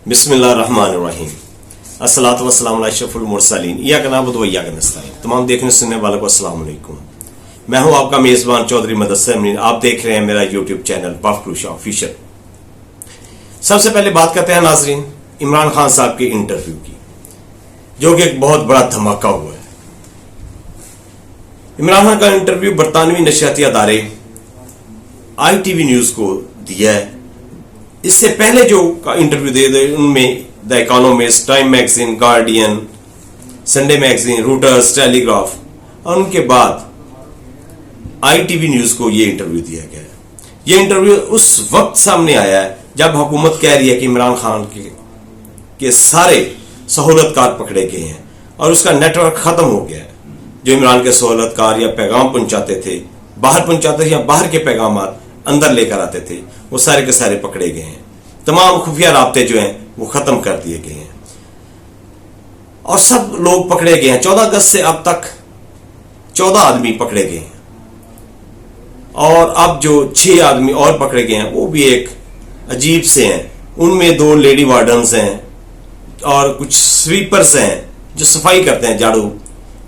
बिस्मिल्लाहिर्रहमानिर्रहीम। अस्सलातु वस्सलामु अला अशरफुल मुरसलीन। इय्याका नअबुदु व इय्याका नस्तईन। तमाम देखने सुनने वालों को अस्सलाम वालेकुम। मैं हूं आपका मेजबान चौधरी मुदस्सिर अमीन। आप देख रहे हैं मेरा यूट्यूब चैनल बफरूशा ऑफिशियल। सबसे पहले बात करते हैं नाजरीन इमरान खान साहब के इंटरव्यू की, जो कि एक बहुत बड़ा धमाका हुआ है। इमरान खान का इंटरव्यू बरतानवी नशरियाती अदारे ITV न्यूज को दिया है। इससे पहले जो इंटरव्यू दे उनमें the economist, time magazine, guardian, Sunday magazine, routers, telegraph, और उनके बाद ITV न्यूज को यह इंटरव्यू दिया गया है। यह इंटरव्यू उस वक्त सामने आया है जब हुकूमत कह रही है कि इमरान खान के सारे सहूलतकार पकड़े गए हैं और उसका नेटवर्क खत्म हो गया है। जो इमरान के सहूलतकार या पैगाम पहुंचाते थे, बाहर पहुंचाते थे या बाहर के पैगाम अंदर लेकर आते थे, वो सारे के सारे पकड़े गए हैं। तमाम खुफिया राब्ते जो हैं वो खत्म कर दिए गए हैं और सब लोग पकड़े गए हैं। 14 अगस्त से अब तक 14 आदमी पकड़े गए हैं और अब जो 6 आदमी और पकड़े गए हैं वो भी एक अजीब से हैं। उनमें 2 लेडी वार्डन्स हैं और कुछ स्वीपर्स हैं जो सफाई करते हैं, झाड़ू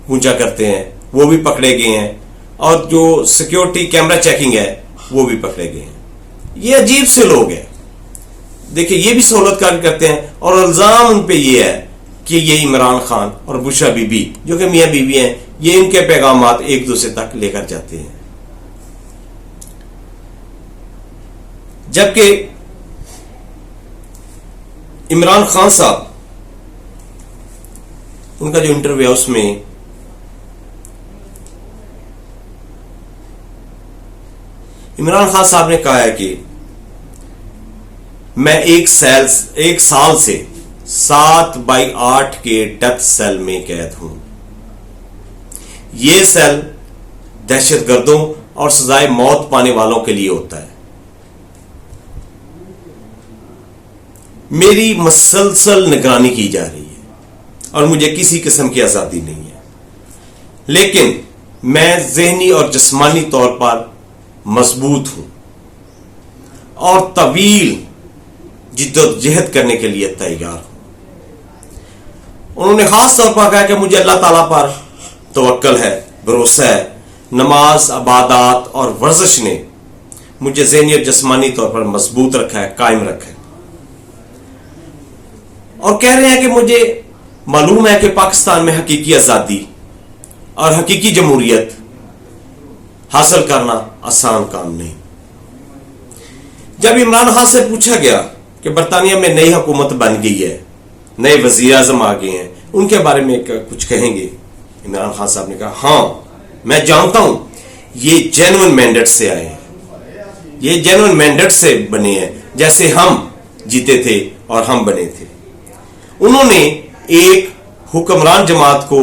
पूंछा करते हैं, वो भी पकड़े गए हैं। और जो सिक्योरिटी कैमरा चेकिंग है वो भी पकड़े गए हैं। ये अजीब से लोग हैं। देखिए, ये भी सहूलत कार्य करते हैं और इल्जाम उन पे ये है कि ये इमरान खान और बुशरा बीबी जो कि मियां बीबी हैं, ये इनके पैगाम एक दूसरे तक लेकर जाते हैं। जबकि इमरान खान साहब, उनका जो इंटरव्यू है उसमें इमरान खान साहब ने कहा है कि मैं एक साल से 7/8 के डेथ सेल में कैद हूं। यह सेल दहशतगर्दों और सजाए मौत पाने वालों के लिए होता है। मेरी मसलसल निगरानी की जा रही है और मुझे किसी किस्म की आजादी नहीं है, लेकिन मैं ज़हनी और जिस्मानी तौर पर मजबूत हूं और तवील जिद्दोजहद करने के लिए तैयार हूं। उन्होंने खास तौर पर कहा कि मुझे अल्लाह ताला पर तवक्कल है, भरोसा है। नमाज, इबादत और वर्जिश ने मुझे ज़हनी और जिस्मानी तौर पर मजबूत रखा है, कायम रखा है। और कह रहे हैं कि मुझे मालूम है कि पाकिस्तान में हकीकी आजादी और हकीकी जमहूरियत हासिल करना आसान काम नहीं। जब इमरान खान से पूछा गया कि बरतानिया में नई हुकूमत बन गई है, नए वजीर आजम आ गए हैं, उनके बारे में कुछ कहेंगे? इमरान खान साहब ने कहा, हां, मैं जानता हूं ये जेन्युइन मैंडेट से आए हैं, ये जेन्युइन मैंडेट से बने हैं, जैसे हम जीते थे और हम बने थे। उन्होंने एक हुक्मरान जमात को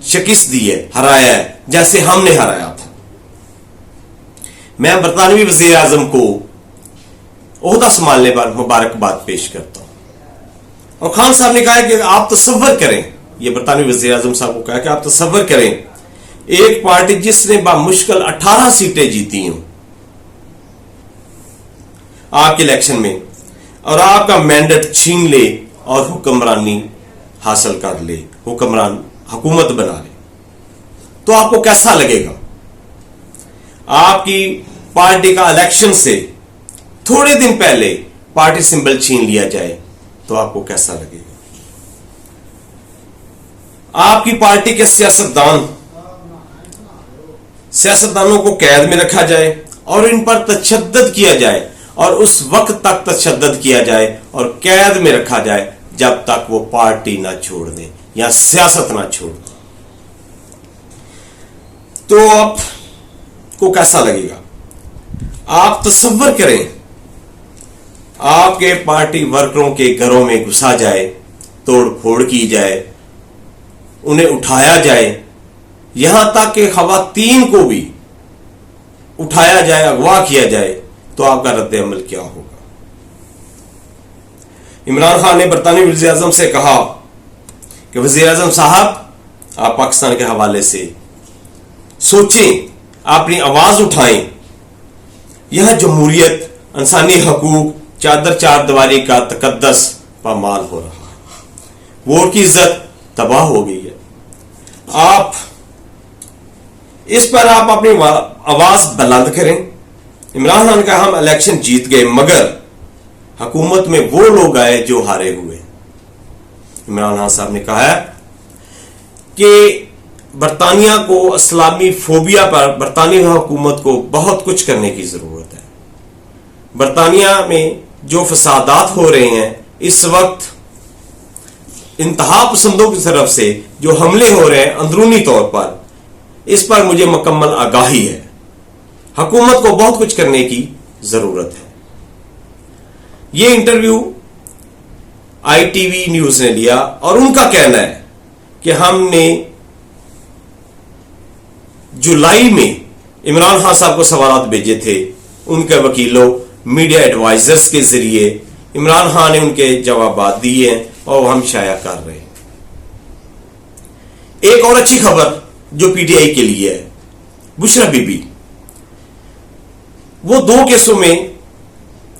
शिकस्त दी है, हराया है, जैसे हमने हराया था। मैं बरतानवी वजीर आजम को ओहदा संभालने पर मुबारकबाद पेश करता हूं। और खान साहब ने कहा कि आप तसव्वुर करें, ये बरतानवी वजीर आजम साहब को कहा कि आप तसव्वुर करें, एक पार्टी जिसने बामुश्किल 18 सीटें जीती हूं आपके इलेक्शन में और आपका मैंडेट छीन ले और हुक्मरानी हासिल कर ले, हुकूमत बना ले, तो आपको कैसा लगेगा? आपकी पार्टी का इलेक्शन से थोड़े दिन पहले पार्टी सिंबल छीन लिया जाए तो आपको कैसा लगेगा? आपकी पार्टी के सियासतदानों को कैद में रखा जाए और इन पर तशद्दुद किया जाए और उस वक्त तक तशद्दुद किया जाए और कैद में रखा जाए जब तक वो पार्टी ना छोड़ दें या सियासत ना छोड़ दें, तो आपको कैसा लगेगा? आप तसव्वुर करें, आपके पार्टी वर्करों के घरों में घुसा जाए, तोड़ फोड़ की जाए, उन्हें उठाया जाए, यहां तक कि खवातीन को भी उठाया जाए, अगवा किया जाए, तो आपका रद्द अमल क्या होगा? इमरान खान ने बरतानवी वज़ीर आज़म से कहा कि वज़ीर आज़म साहब, आप पाकिस्तान के हवाले से सोचें, अपनी आवाज उठाएं। यह जमहूरियत, इंसानी हकूक, चादर चार दीवारी का तकद्दस पामाल हो रहा है। वोट की इज्जत तबाह हो गई है। आप इस पर आप अपनी आवाज बुलंद करें। इमरान खान का हम इलेक्शन जीत गए मगर हुकूमत में वो लोग आए जो हारे हुए। इमरान खान साहब ने कहा है कि बरतानिया को इस्लामी फोबिया पर बरतानी हुकूमत को बहुत कुछ करने की जरूरत है। बरतानिया में जो फसादात हो रहे हैं इस वक्त इंतहा पसंदों की तरफ से जो हमले हो रहे हैं अंदरूनी तौर पर, इस पर मुझे मुकम्मल आगाही है। हुकूमत को बहुत कुछ करने की जरूरत है। यह इंटरव्यू ITV न्यूज ने लिया और उनका कहना है कि हमने जुलाई में इमरान खान साहब को सवाल भेजे थे, उनके वकीलों मीडिया एडवाइजर्स के जरिए इमरान खान ने उनके जवाब दिए हैं और हम शाया कर रहे हैं। एक और अच्छी खबर जो PTI के लिए है, बुशरा बीबी वो 2 केसों में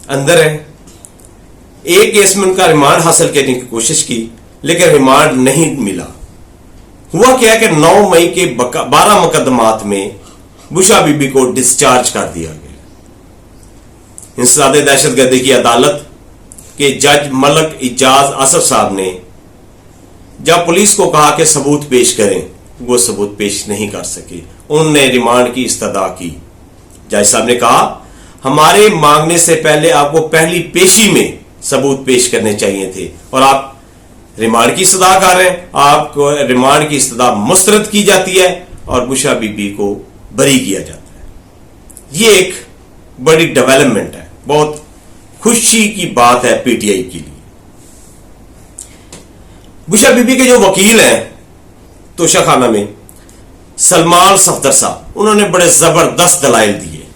अंदर है। एक केस में उनका रिमांड हासिल करने की कोशिश की लेकिन रिमांड नहीं मिला। हुआ क्या कि 9 मई के 12 मुकदमात में बुशरा बीबी को डिस्चार्ज कर दिया गया। इंसदाद दहशतगर्दी की अदालत के जज मलक इजाज असफ साहब ने जब पुलिस को कहा कि सबूत पेश करें, वो सबूत पेश नहीं कर सके। उन्होंने रिमांड की इस्तदा की। जज साहब ने कहा हमारे मांगने से पहले आपको पहली पेशी में सबूत पेश करने चाहिए थे और आप रिमांड की इस्तदा कर रहे हैं। आपको रिमांड की इस्तदा मुस्तरद की जाती है और बुशरा बीबी को बरी किया जाता है। ये एक बड़ी डेवलपमेंट है, बहुत खुशी की बात है PTI के लिए। बुशरा बीबी के जो वकील हैं तोशाखाना में सलमान सफदर साहब, उन्होंने बड़े जबरदस्त दलाइल दिए।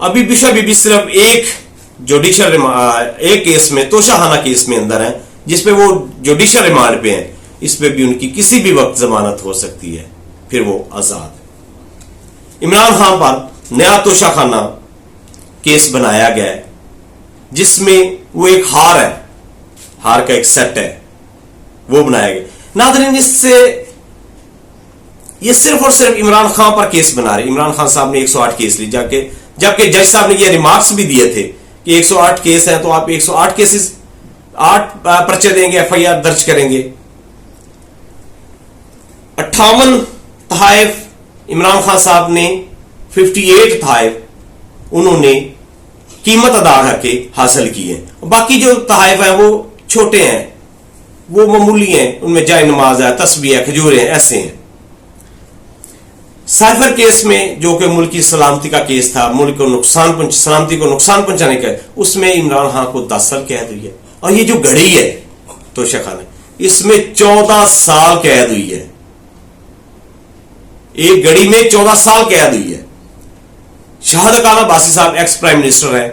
अभी बुशरा बीबी सिर्फ एक जुडिशियल एक केस में, तोशाखाना केस में अंदर है जिसपे वो जुडिशियल रिमांड पे हैं। इस पे भी उनकी किसी भी वक्त जमानत हो सकती है, फिर वो आजाद है। इमरान खान पर नया तोशाखाना केस बनाया गया है जिसमें वो एक हार है, हार का एक सेट है, वो बनाया गया। नाज़रीन, इससे ये सिर्फ और सिर्फ इमरान खान पर केस बना रहे। इमरान खान साहब ने 108 केस ली, जबकि जज साहब ने ये रिमार्क्स भी दिए थे कि 108 केस हैं तो आप 108 केसेस 8 पर्चे देंगे, FIR दर्ज करेंगे। 58 तहाइफ इमरान खान साहब ने 58 तहाइफ उन्होंने कीमत अदा करके हासिल की है। बाकी जो तहाइफ हैं वो छोटे हैं, वो मामूली हैं, उनमें जाए नमाज है, तस्बीह है, खजूरें हैं, ऐसे हैं। साइफर केस में जो कि मुल्क की सलामती का केस था, मुल्क को सलामती को नुकसान पहुंचाने का, उसमें इमरान खान को 10 साल कैद हुई है। और ये जो घड़ी है तोशाखाना, इसमें 14 साल कैद हुई है। एक घड़ी में 14 साल कैद हुई है। शाहद खान अब्बासी साहब एक्स प्राइम मिनिस्टर है,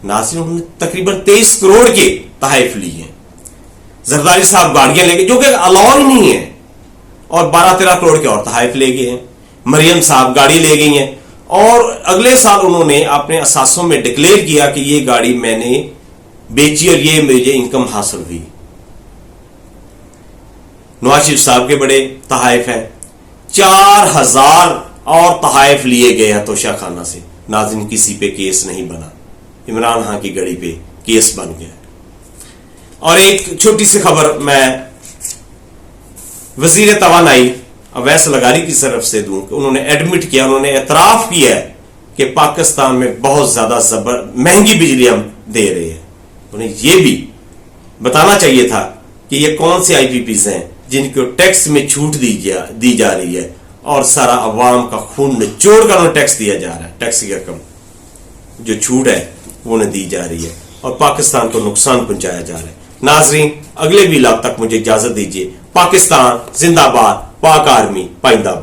नाज़रीन, उन्होंने तकरीबन 23 करोड़ के तहाइफ ली हैं। जरदारी साहब गाड़ियां लेके, जो कि अलाउ ही नहीं है, और 12-13 करोड़ के और तहाइफ ले गए हैं। मरियम साहब गाड़ी ले गई हैं और अगले साल उन्होंने अपने असासों में डिक्लेयर किया कि ये गाड़ी मैंने बेची और ये मुझे इनकम हासिल हुई। नवाज शरीफ साहब के बड़े तहाइफ हैं, 4000 और तहाइफ लिए गए हैं तोशाखाना से। नाज़रीन, किसी पे केस नहीं बना, इमरान खान की गड़ी पे केस बन गया। और एक छोटी सी खबर मैं वजीर तवानाई अवैस लगारी की तरफ से दूं कि उन्होंने एडमिट किया, उन्होंने एतराफ किया है कि पाकिस्तान में बहुत ज्यादा महंगी बिजली हम दे रहे हैं। उन्हें यह भी बताना चाहिए था कि ये कौन से IPPs हैं जिनको टैक्स में छूट दी जा रही है और सारा अवाम का खून निचोड़ कर उन्हें टैक्स दिया जा रहा है। टैक्स की रकम जो छूट है वो उन्हें दी जा रही है और पाकिस्तान को नुकसान पहुंचाया जा रहा है। नाज़रीन, अगले व्लॉग तक मुझे इजाजत दीजिए। पाकिस्तान जिंदाबाद, पाक आर्मी पाइंदाबाद।